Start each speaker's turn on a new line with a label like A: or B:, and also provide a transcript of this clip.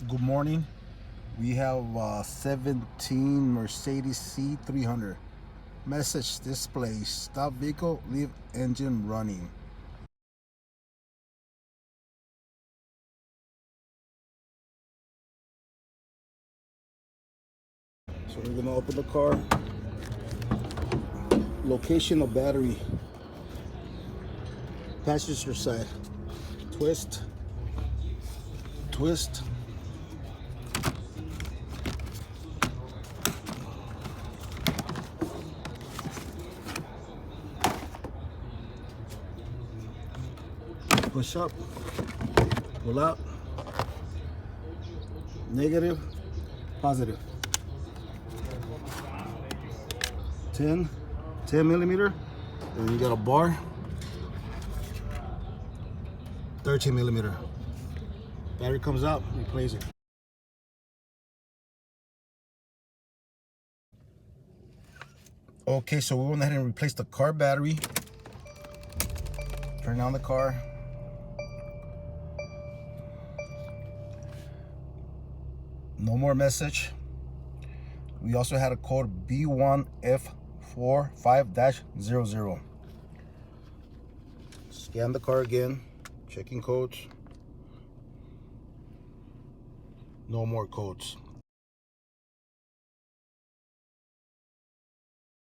A: Good morning. We have 17 Mercedes C300. Message display: stop vehicle, leave engine running. So we're gonna open the car. Location of battery. Passenger side. Twist. Twist. Push up. Pull out. Negative. Positive. 10 millimeter. And you got a bar. 13 millimeter. Battery comes out, replace it. Okay, so we went ahead and replaced the car battery. Turn on the car. No more message. We also had a code B1F45-00. Scan the car again, checking codes. No more codes.